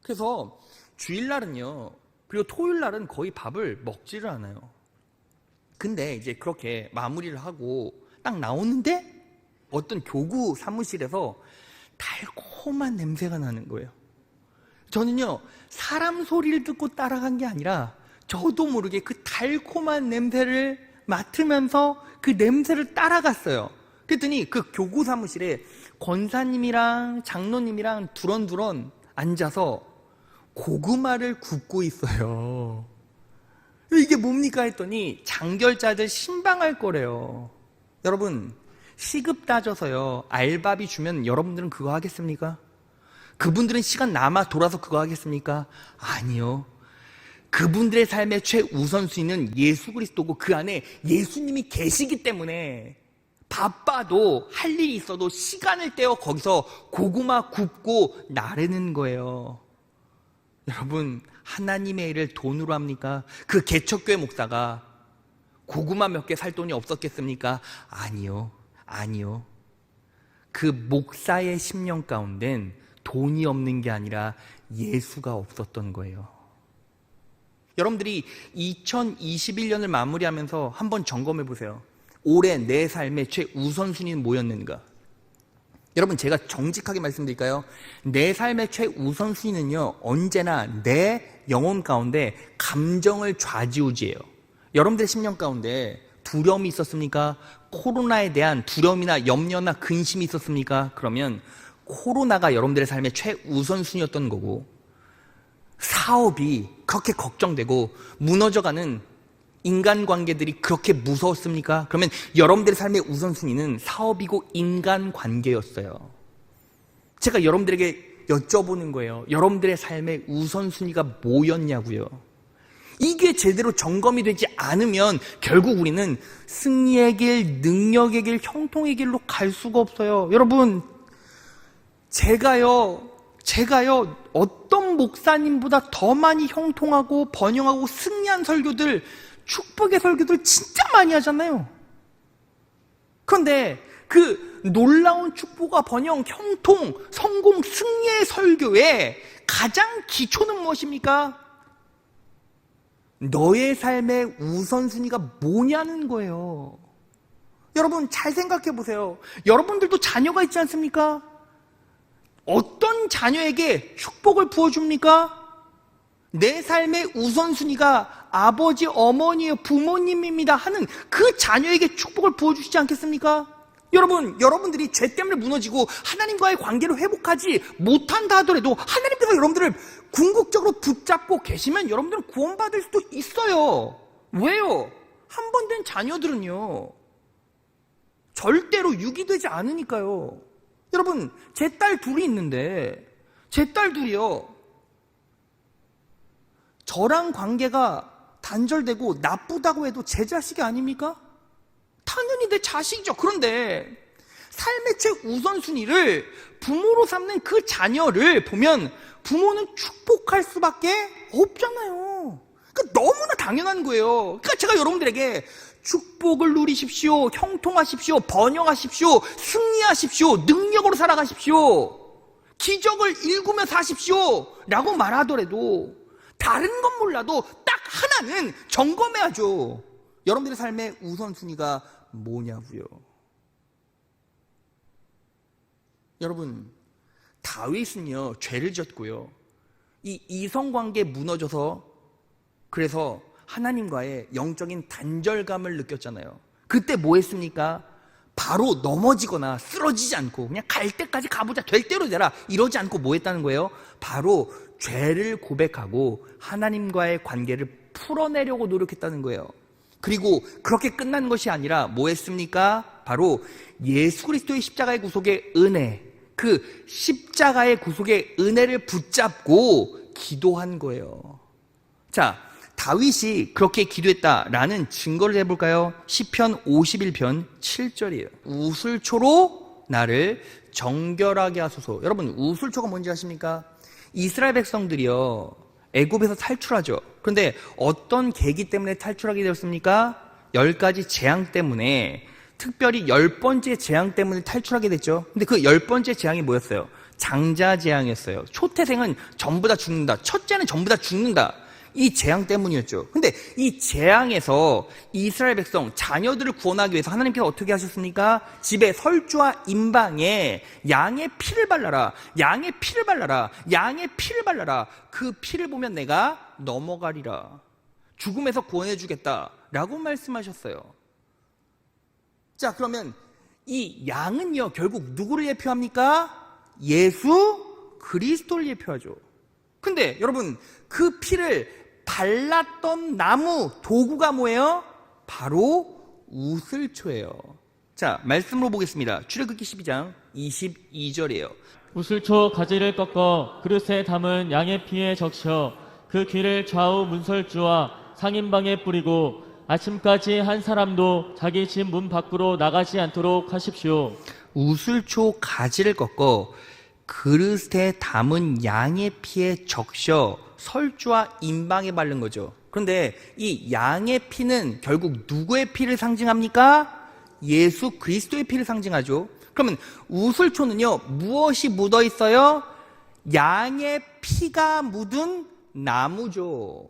그래서 주일날은요, 그리고 토요일날은 거의 밥을 먹지를 않아요. 근데 이제 그렇게 마무리를 하고 딱 나오는데 어떤 교구 사무실에서 달콤한 냄새가 나는 거예요. 저는요 사람 소리를 듣고 따라간 게 아니라 저도 모르게 그 달콤한 냄새를 맡으면서 그 냄새를 따라갔어요. 그랬더니 그 교구 사무실에 권사님이랑 장로님이랑 두런두런 앉아서 고구마를 굽고 있어요. 이게 뭡니까 했더니 장결자들 신방할 거래요. 여러분, 시급 따져서요 알바비 주면 여러분들은 그거 하겠습니까? 그분들은 시간 남아 돌아서 그거 하겠습니까? 아니요. 그분들의 삶의 최우선순위는 예수 그리스도고 그 안에 예수님이 계시기 때문에 바빠도 할 일이 있어도 시간을 떼어 거기서 고구마 굽고 나르는 거예요. 여러분, 하나님의 일을 돈으로 합니까? 그 개척교회 목사가 고구마 몇 개 살 돈이 없었겠습니까? 아니요. 그 목사의 심령 가운데는 돈이 없는 게 아니라 예수가 없었던 거예요. 여러분들이 2021년을 마무리하면서 한번 점검해 보세요. 올해 내 삶의 최우선순위는 뭐였는가? 여러분, 제가 정직하게 말씀드릴까요? 내 삶의 최우선순위는요, 언제나 내 영혼 가운데 감정을 좌지우지해요. 여러분들의 심령 가운데 두려움이 있었습니까? 코로나에 대한 두려움이나 염려나 근심이 있었습니까? 그러면 코로나가 여러분들의 삶의 최우선순위였던 거고, 사업이 그렇게 걱정되고 무너져가는 인간관계들이 그렇게 무서웠습니까? 그러면 여러분들의 삶의 우선순위는 사업이고 인간관계였어요. 제가 여러분들에게 여쭤보는 거예요. 여러분들의 삶의 우선순위가 뭐였냐고요. 이게 제대로 점검이 되지 않으면 결국 우리는 승리의 길, 능력의 길, 형통의 길로 갈 수가 없어요. 여러분, 제가요 어떤 목사님보다 더 많이 형통하고 번영하고 승리한 설교들, 축복의 설교들 진짜 많이 하잖아요. 그런데 그 놀라운 축복과 번영, 형통, 성공, 승리의 설교의 가장 기초는 무엇입니까? 너의 삶의 우선순위가 뭐냐는 거예요. 여러분, 잘 생각해 보세요. 여러분들도 자녀가 있지 않습니까? 어떤 자녀에게 축복을 부어줍니까? 내 삶의 우선순위가 아버지, 어머니의 부모님입니다 하는 그 자녀에게 축복을 부어주시지 않겠습니까? 여러분들이 죄 때문에 무너지고 하나님과의 관계를 회복하지 못한다 하더라도 하나님께서 여러분들을 궁극적으로 붙잡고 계시면 여러분들은 구원받을 수도 있어요. 왜요? 한 번 된 자녀들은요, 절대로 유기되지 않으니까요. 여러분, 제 딸 둘이 있는데, 제 딸 둘이요, 저랑 관계가 단절되고 나쁘다고 해도 제 자식이 아닙니까? 당연히 내 자식이죠. 그런데 삶의 최우선순위를 부모로 삼는 그 자녀를 보면 부모는 축복할 수밖에 없잖아요. 그러니까 너무나 당연한 거예요. 그러니까 제가 여러분들에게 축복을 누리십시오, 형통하십시오, 번영하십시오, 승리하십시오, 능력으로 살아가십시오, 기적을 일구며 사십시오 라고 말하더라도 다른 건 몰라도 딱 하나는 점검해야죠. 여러분들의 삶의 우선순위가 뭐냐고요. 여러분, 다윗은요, 죄를 지었고요, 이 이성관계 무너져서 그래서 하나님과의 영적인 단절감을 느꼈잖아요. 그때 뭐 했습니까? 바로 넘어지거나 쓰러지지 않고 그냥 갈 때까지 가보자, 될 대로 되라 이러지 않고 뭐 했다는 거예요? 바로 죄를 고백하고 하나님과의 관계를 풀어내려고 노력했다는 거예요. 그리고 그렇게 끝난 것이 아니라 뭐 했습니까? 바로 예수 그리스도의 십자가의 구속의 은혜, 그 십자가의 구속의 은혜를 붙잡고 기도한 거예요. 자, 다윗이 그렇게 기도했다라는 증거를 해볼까요? 시편 51편 7절이에요. 우슬초로 나를 정결하게 하소서. 여러분, 우슬초가 뭔지 아십니까? 이스라엘 백성들이요, 애굽에서 탈출하죠. 그런데 어떤 계기 때문에 탈출하게 되었습니까? 10가지 재앙 때문에, 특별히 10번째 재앙 때문에 탈출하게 됐죠. 근데 그 10번째 재앙이 뭐였어요? 장자 재앙이었어요. 초태생은 전부 다 죽는다, 첫째는 전부 다 죽는다, 이 재앙 때문이었죠. 근데 이 재앙에서 이스라엘 백성, 자녀들을 구원하기 위해서 하나님께서 어떻게 하셨습니까? 집에 설주와 임방에 양의 피를 발라라, 양의 피를 발라라, 양의 피를 발라라. 그 피를 보면 내가 넘어가리라, 죽음에서 구원해 주겠다 라고 말씀하셨어요. 자, 그러면 이 양은요, 결국 누구를 예표합니까? 예수 그리스도를 예표하죠. 근데 여러분, 그 피를 발랐던 나무, 도구가 뭐예요? 바로 우슬초예요. 자, 말씀으로 보겠습니다. 출애굽기 12장 22절이에요. 우슬초 가지를 꺾어 그릇에 담은 양의 피에 적셔 그 귀를 좌우 문설주와 상인방에 뿌리고 아침까지 한 사람도 자기 집 문 밖으로 나가지 않도록 하십시오. 우슬초 가지를 꺾어 그릇에 담은 양의 피에 적셔 설주와 임방에 바른 거죠. 그런데 이 양의 피는 결국 누구의 피를 상징합니까? 예수 그리스도의 피를 상징하죠. 그러면 우슬초는요, 무엇이 묻어 있어요? 양의 피가 묻은 나무죠.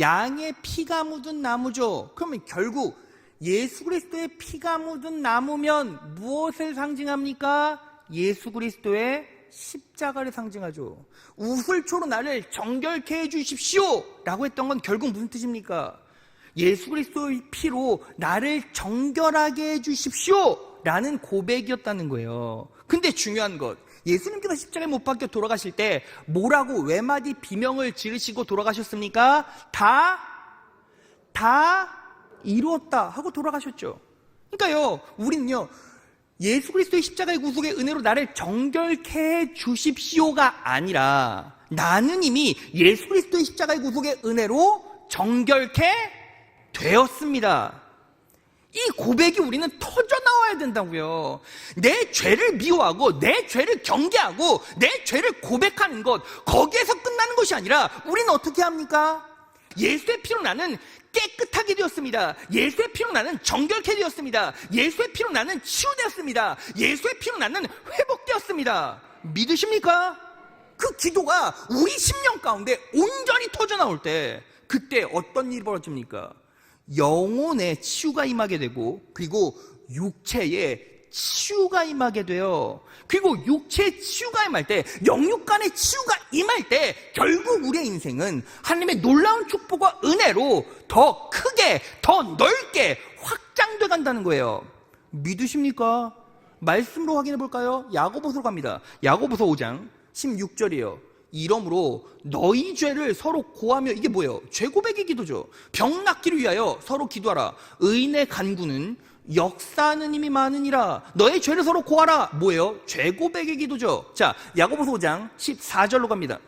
양의 피가 묻은 나무죠. 그러면 결국 예수 그리스도의 피가 묻은 나무면 무엇을 상징합니까? 예수 그리스도의 십자가를 상징하죠. 우슬초로 나를 정결케 해주십시오 라고 했던 건 결국 무슨 뜻입니까? 예수 그리스도의 피로 나를 정결하게 해주십시오 라는 고백이었다는 거예요. 근데 중요한 것, 예수님께서 십자가에 못 박혀 돌아가실 때 뭐라고 외마디 비명을 지르시고 돌아가셨습니까? 다 이루었다 하고 돌아가셨죠. 그러니까요, 우리는요, 예수 그리스도의 십자가의 구속의 은혜로 나를 정결케 해 주십시오가 아니라 나는 이미 예수 그리스도의 십자가의 구속의 은혜로 정결케 되었습니다. 이 고백이 우리는 터져 나와야 된다고요. 내 죄를 미워하고 내 죄를 경계하고 내 죄를 고백하는 것, 거기에서 끝나는 것이 아니라 우리는 어떻게 합니까? 예수의 피로 나는 깨끗하게 되었습니다. 예수의 피로 나는 정결케 되었습니다. 예수의 피로 나는 치유되었습니다. 예수의 피로 나는 회복되었습니다. 믿으십니까? 그 기도가 우리 심령 가운데 온전히 터져 나올 때 그때 어떤 일이 벌어집니까? 영혼에 치유가 임하게 되고, 그리고 육체에 치유가 임하게 돼요. 그리고 육체의 치유가 임할 때, 영육 간의 치유가 임할 때 결국 우리의 인생은 하나님의 놀라운 축복과 은혜로 더 크게, 더 넓게 확장돼 간다는 거예요. 믿으십니까? 말씀으로 확인해 볼까요? 야고보서로 갑니다. 야고보서 5장 16절이에요. 이러므로 너희 죄를 서로 고하며, 이게 뭐예요? 죄 고백의 기도죠. 병 낫기를 위하여 서로 기도하라. 의인의 간구는 역사하는 힘이 많으니라. 너의 죄를 서로 고하라. 뭐예요? 죄 고백의 기도죠. 자, 야고보서 5장 14절로 갑니다.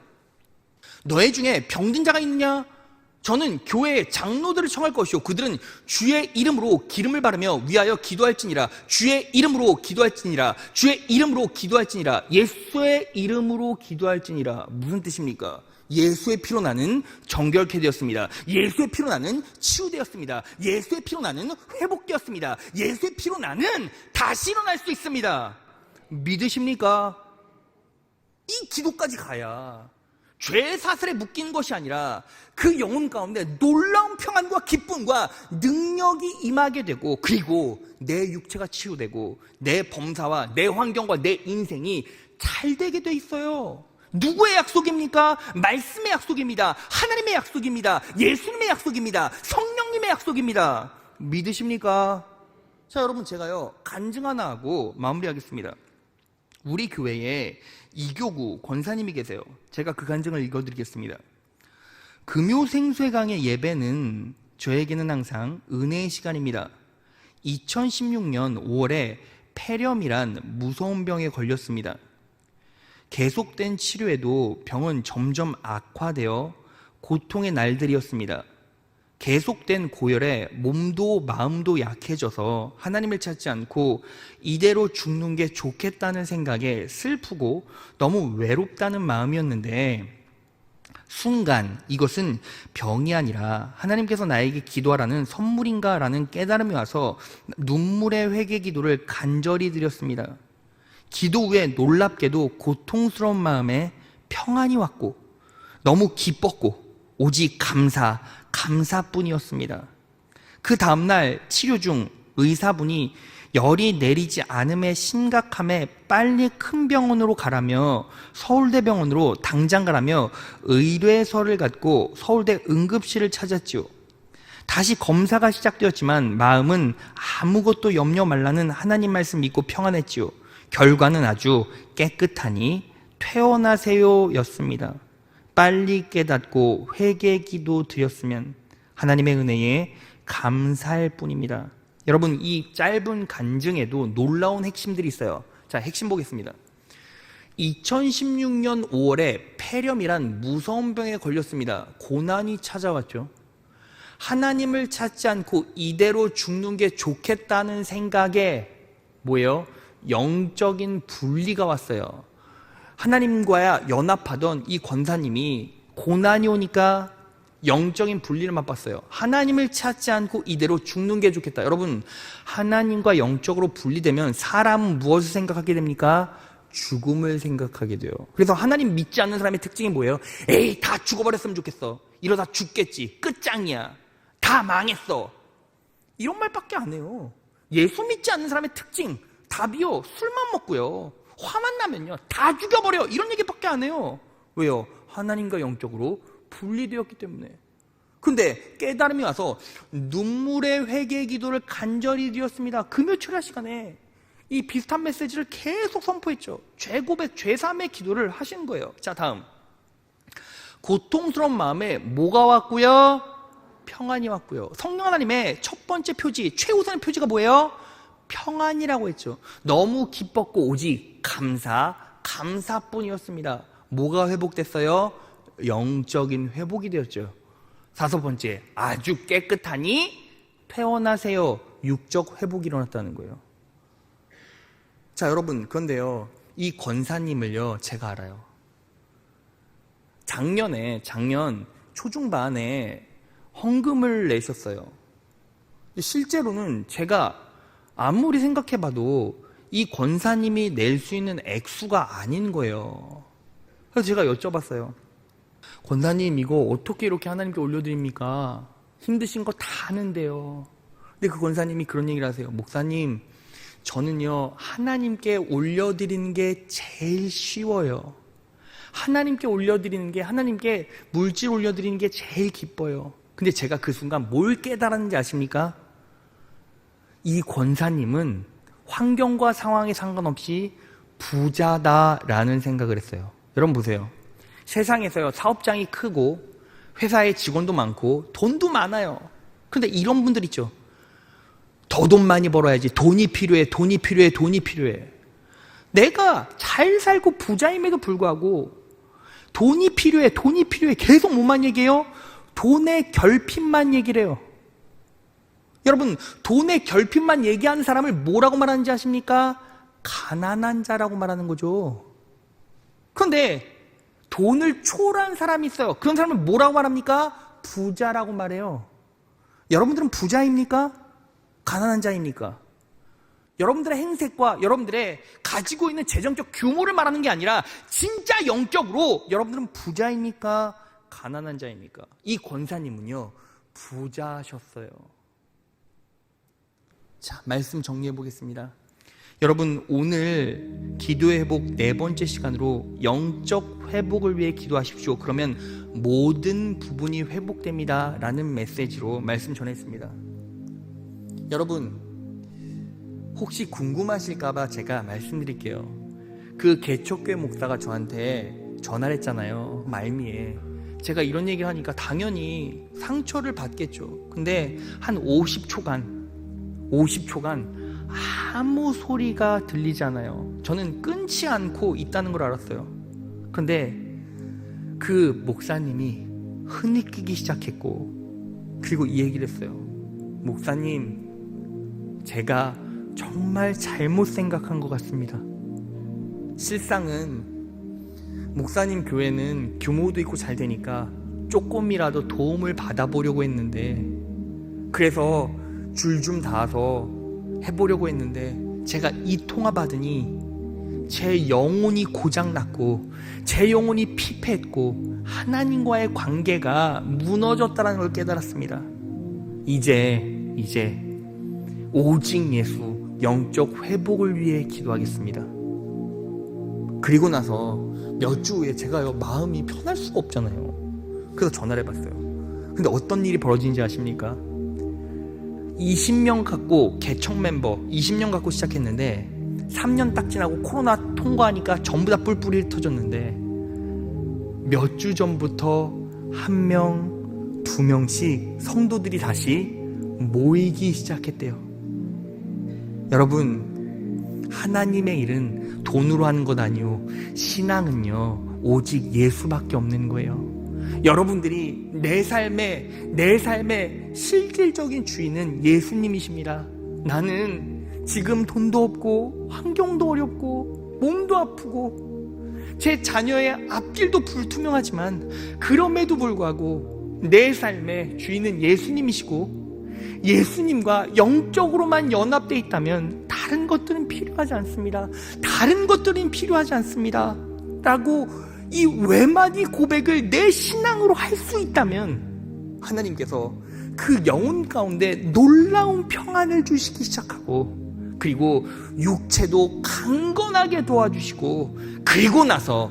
너희 중에 병든 자가 있느냐? 저는 교회의 장로들을 청할 것이요 그들은 주의 이름으로 기름을 바르며 위하여 기도할지니라. 주의 이름으로 기도할지니라. 주의 이름으로 기도할지니라. 예수의 이름으로 기도할지니라. 무슨 뜻입니까? 예수의 피로 나는 정결케 되었습니다. 예수의 피로 나는 치유되었습니다. 예수의 피로 나는 회복되었습니다. 예수의 피로 나는 다시 일어날 수 있습니다. 믿으십니까? 이 기도까지 가야 죄 사슬에 묶인 것이 아니라 그 영혼 가운데 놀라운 평안과 기쁨과 능력이 임하게 되고, 그리고 내 육체가 치유되고 내 범사와 내 환경과 내 인생이 잘 되게 돼 있어요. 누구의 약속입니까? 말씀의 약속입니다. 하나님의 약속입니다. 예수님의 약속입니다. 성령님의 약속입니다. 믿으십니까? 자, 여러분, 제가요 간증 하나 하고 마무리하겠습니다. 우리 교회에 이교구 권사님이 계세요. 제가 그 간증을 읽어드리겠습니다. 금요생수회강의 예배는 저에게는 항상 은혜의 시간입니다. 2016년 5월에 폐렴이란 무서운 병에 걸렸습니다. 계속된 치료에도 병은 점점 악화되어 고통의 날들이었습니다. 계속된 고열에 몸도 마음도 약해져서 하나님을 찾지 않고 이대로 죽는 게 좋겠다는 생각에 슬프고 너무 외롭다는 마음이었는데, 순간 이것은 병이 아니라 하나님께서 나에게 기도하라는 선물인가 라는 깨달음이 와서 눈물의 회개 기도를 간절히 드렸습니다. 기도 후에 놀랍게도 고통스러운 마음에 평안이 왔고 너무 기뻤고 오직 감사뿐이었습니다. 그 다음날 치료 중 의사분이 열이 내리지 않음의 심각함에 빨리 큰 병원으로 가라며, 서울대병원으로 당장 가라며 의뢰서를 갖고 서울대 응급실을 찾았지요. 다시 검사가 시작되었지만 마음은 아무것도 염려 말라는 하나님 말씀 믿고 평안했지요. 결과는 아주 깨끗하니 퇴원하세요 였습니다. 빨리 깨닫고 회개 기도 드렸으면 하나님의 은혜에 감사할 뿐입니다. 여러분, 이 짧은 간증에도 놀라운 핵심들이 있어요. 자, 핵심 보겠습니다. 2016년 5월에 폐렴이란 무서운 병에 걸렸습니다. 고난이 찾아왔죠. 하나님을 찾지 않고 이대로 죽는 게 좋겠다는 생각에 뭐예요? 영적인 분리가 왔어요. 하나님과 연합하던 이 권사님이 고난이 오니까 영적인 분리를 맛봤어요. 하나님을 찾지 않고 이대로 죽는 게 좋겠다. 여러분, 하나님과 영적으로 분리되면 사람은 무엇을 생각하게 됩니까? 죽음을 생각하게 돼요. 그래서 하나님 믿지 않는 사람의 특징이 뭐예요? 에이, 다 죽어버렸으면 좋겠어. 이러다 죽겠지. 끝장이야. 다 망했어. 이런 말밖에 안 해요. 예수 믿지 않는 사람의 특징, 답이요, 술만 먹고요, 화만 나면요 다 죽여버려, 이런 얘기밖에 안 해요. 왜요? 하나님과 영적으로 분리되었기 때문에. 근데 깨달음이 와서 눈물의 회개 기도를 간절히 드렸습니다. 금요철야 시간에 이 비슷한 메시지를 계속 선포했죠. 죄고백, 죄삼의 기도를 하신 거예요. 자, 다음. 고통스러운 마음에 뭐가 왔고요? 평안이 왔고요. 성령 하나님의 첫 번째 표지, 최우선의 표지가 뭐예요? 평안이라고 했죠. 너무 기뻤고 오직 감사뿐이었습니다. 뭐가 회복됐어요? 영적인 회복이 되었죠. 다섯 번째, 아주 깨끗하니 퇴원하세요. 육적 회복이 일어났다는 거예요. 자, 여러분, 그런데요, 이 권사님을요 제가 알아요. 작년 초중반에 헌금을 내셨어요. 실제로는 제가 아무리 생각해봐도 이 권사님이 낼 수 있는 액수가 아닌 거예요. 그래서 제가 여쭤봤어요. 권사님, 이거 어떻게 이렇게 하나님께 올려드립니까? 힘드신 거 다 아는데요. 근데 그 권사님이 그런 얘기를 하세요. 목사님, 저는요 하나님께 올려드리는 게 제일 쉬워요. 하나님께 올려드리는 게, 하나님께 물질 올려드리는 게 제일 기뻐요. 근데 제가 그 순간 뭘 깨달았는지 아십니까? 이 권사님은 환경과 상황에 상관없이 부자다라는 생각을 했어요. 여러분 보세요. 세상에서요 사업장이 크고 회사에 직원도 많고 돈도 많아요. 근데 이런 분들 있죠. 더 돈 많이 벌어야지, 돈이 필요해. 내가 잘 살고 부자임에도 불구하고 돈이 필요해 계속 뭐만 얘기해요? 돈의 결핍만 얘기를 해요. 여러분, 돈의 결핍만 얘기하는 사람을 뭐라고 말하는지 아십니까? 가난한 자라고 말하는 거죠. 그런데 돈을 초월한 사람이 있어요. 그런 사람을 뭐라고 말합니까? 부자라고 말해요. 여러분들은 부자입니까? 가난한 자입니까? 여러분들의 행색과 여러분들의 가지고 있는 재정적 규모를 말하는 게 아니라 진짜 영적으로 여러분들은 부자입니까? 가난한 자입니까? 이 권사님은요 부자셨어요. 자, 말씀 정리해 보겠습니다. 여러분, 오늘 기도의 회복 네 번째 시간으로 영적 회복을 위해 기도하십시오. 그러면 모든 부분이 회복됩니다 라는 메시지로 말씀 전했습니다. 여러분, 혹시 궁금하실까봐 제가 말씀드릴게요. 그 개척교회 목사가 저한테 전화를 했잖아요. 말미에. 제가 이런 얘기를 하니까 당연히 상처를 받겠죠. 근데 한 50초간 아무 소리가 들리지 않아요. 저는 끊지 않고 있다는 걸 알았어요. 그런데 그 목사님이 흐느끼기 시작했고, 그리고 이 얘기를 했어요. 목사님, 제가 정말 잘못 생각한 것 같습니다. 실상은 목사님 교회는 규모도 있고 잘 되니까 조금이라도 도움을 받아보려고 했는데, 그래서 줄 좀 닿아서 해보려고 했는데, 제가 이 통화 받으니 제 영혼이 고장났고 제 영혼이 피폐했고 하나님과의 관계가 무너졌다는 걸 깨달았습니다. 이제 오직 예수 영적 회복을 위해 기도하겠습니다. 그리고 나서 몇 주 후에 제가요 마음이 편할 수가 없잖아요. 그래서 전화를 해봤어요. 근데 어떤 일이 벌어진지 아십니까? 20명 갖고 개척 멤버 20명 갖고 시작했는데 3년 딱 지나고 코로나 통과하니까 전부 다 뿔뿔이 흩어졌는데, 몇 주 전부터 1명, 2명씩 성도들이 다시 모이기 시작했대요. 여러분, 하나님의 일은 돈으로 하는 것 아니요, 신앙은요 오직 예수밖에 없는 거예요. 여러분들이 내 삶의 실질적인 주인은 예수님이십니다. 나는 지금 돈도 없고 환경도 어렵고 몸도 아프고 제 자녀의 앞길도 불투명하지만 그럼에도 불구하고 내 삶의 주인은 예수님이시고, 예수님과 영적으로만 연합되어 있다면 다른 것들은 필요하지 않습니다. 라고 이 외마디 고백을 내 신앙으로 할 수 있다면 하나님께서 그 영혼 가운데 놀라운 평안을 주시기 시작하고 그리고 육체도 강건하게 도와주시고, 그리고 나서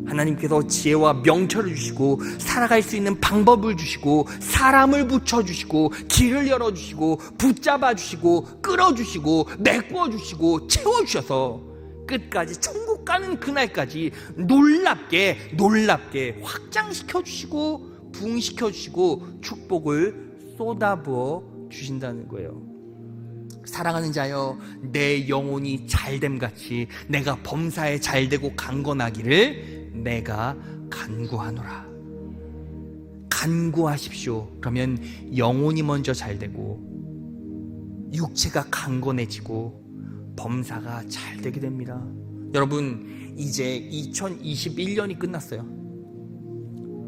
하나님께서 지혜와 명철을 주시고 살아갈 수 있는 방법을 주시고 사람을 붙여주시고 길을 열어주시고 붙잡아 주시고 끌어주시고 메꾸어 주시고 채워주셔서 끝까지 천국 가는 그날까지 놀랍게 확장시켜 주시고 부흥시켜 주시고 축복을 쏟아부어 주신다는 거예요. 사랑하는 자여, 내 영혼이 잘됨같이 내가 범사에 잘되고 강건하기를 내가 간구하노라. 간구하십시오. 그러면 영혼이 먼저 잘되고 육체가 강건해지고 범사가 잘되게 됩니다. 여러분, 이제 2021년이 끝났어요.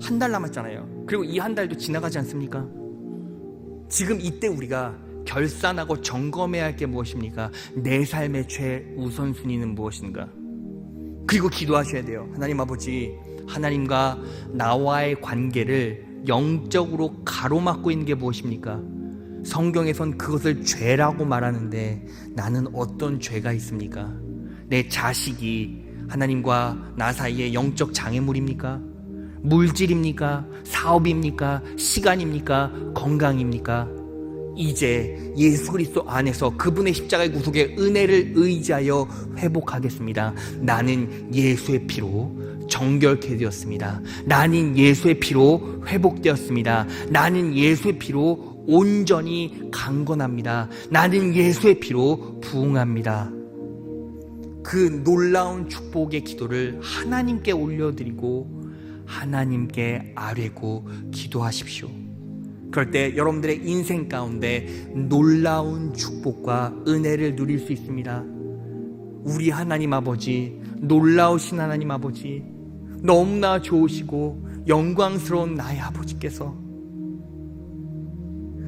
한 달 남았잖아요. 그리고 이 한 달도 지나가지 않습니까? 지금 이때 우리가 결산하고 점검해야 할 게 무엇입니까? 내 삶의 최우선순위는 무엇인가? 그리고 기도하셔야 돼요. 하나님 아버지, 하나님과 나와의 관계를 영적으로 가로막고 있는 게 무엇입니까? 성경에선 그것을 죄라고 말하는데 나는 어떤 죄가 있습니까? 내 자식이 하나님과 나 사이에 영적 장애물입니까? 물질입니까? 사업입니까? 시간입니까? 건강입니까? 이제 예수 그리스도 안에서 그분의 십자가의 구속의 은혜를 의지하여 회복하겠습니다. 나는 예수의 피로 정결케 되었습니다. 나는 예수의 피로 회복되었습니다. 나는 예수의 피로 온전히 강건합니다. 나는 예수의 피로 부흥합니다. 그 놀라운 축복의 기도를 하나님께 올려드리고 하나님께 아뢰고 기도하십시오. 그럴 때 여러분들의 인생 가운데 놀라운 축복과 은혜를 누릴 수 있습니다. 우리 하나님 아버지, 놀라우신 하나님 아버지, 너무나 좋으시고 영광스러운 나의 아버지께서,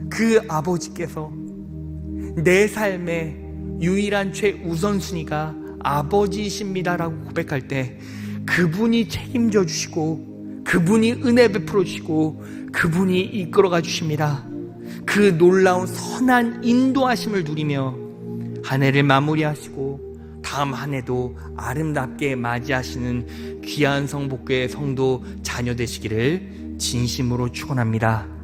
그 아버지께서 내 삶의 유일한 최우선순위가 아버지이십니다라고 고백할 때 그분이 책임져 주시고 그분이 은혜 베풀어 주시고 그분이 이끌어가 주십니다. 그 놀라운 선한 인도하심을 누리며 한 해를 마무리하시고 다음 한 해도 아름답게 맞이하시는 귀한 성복교의 성도 자녀 되시기를 진심으로 축원합니다.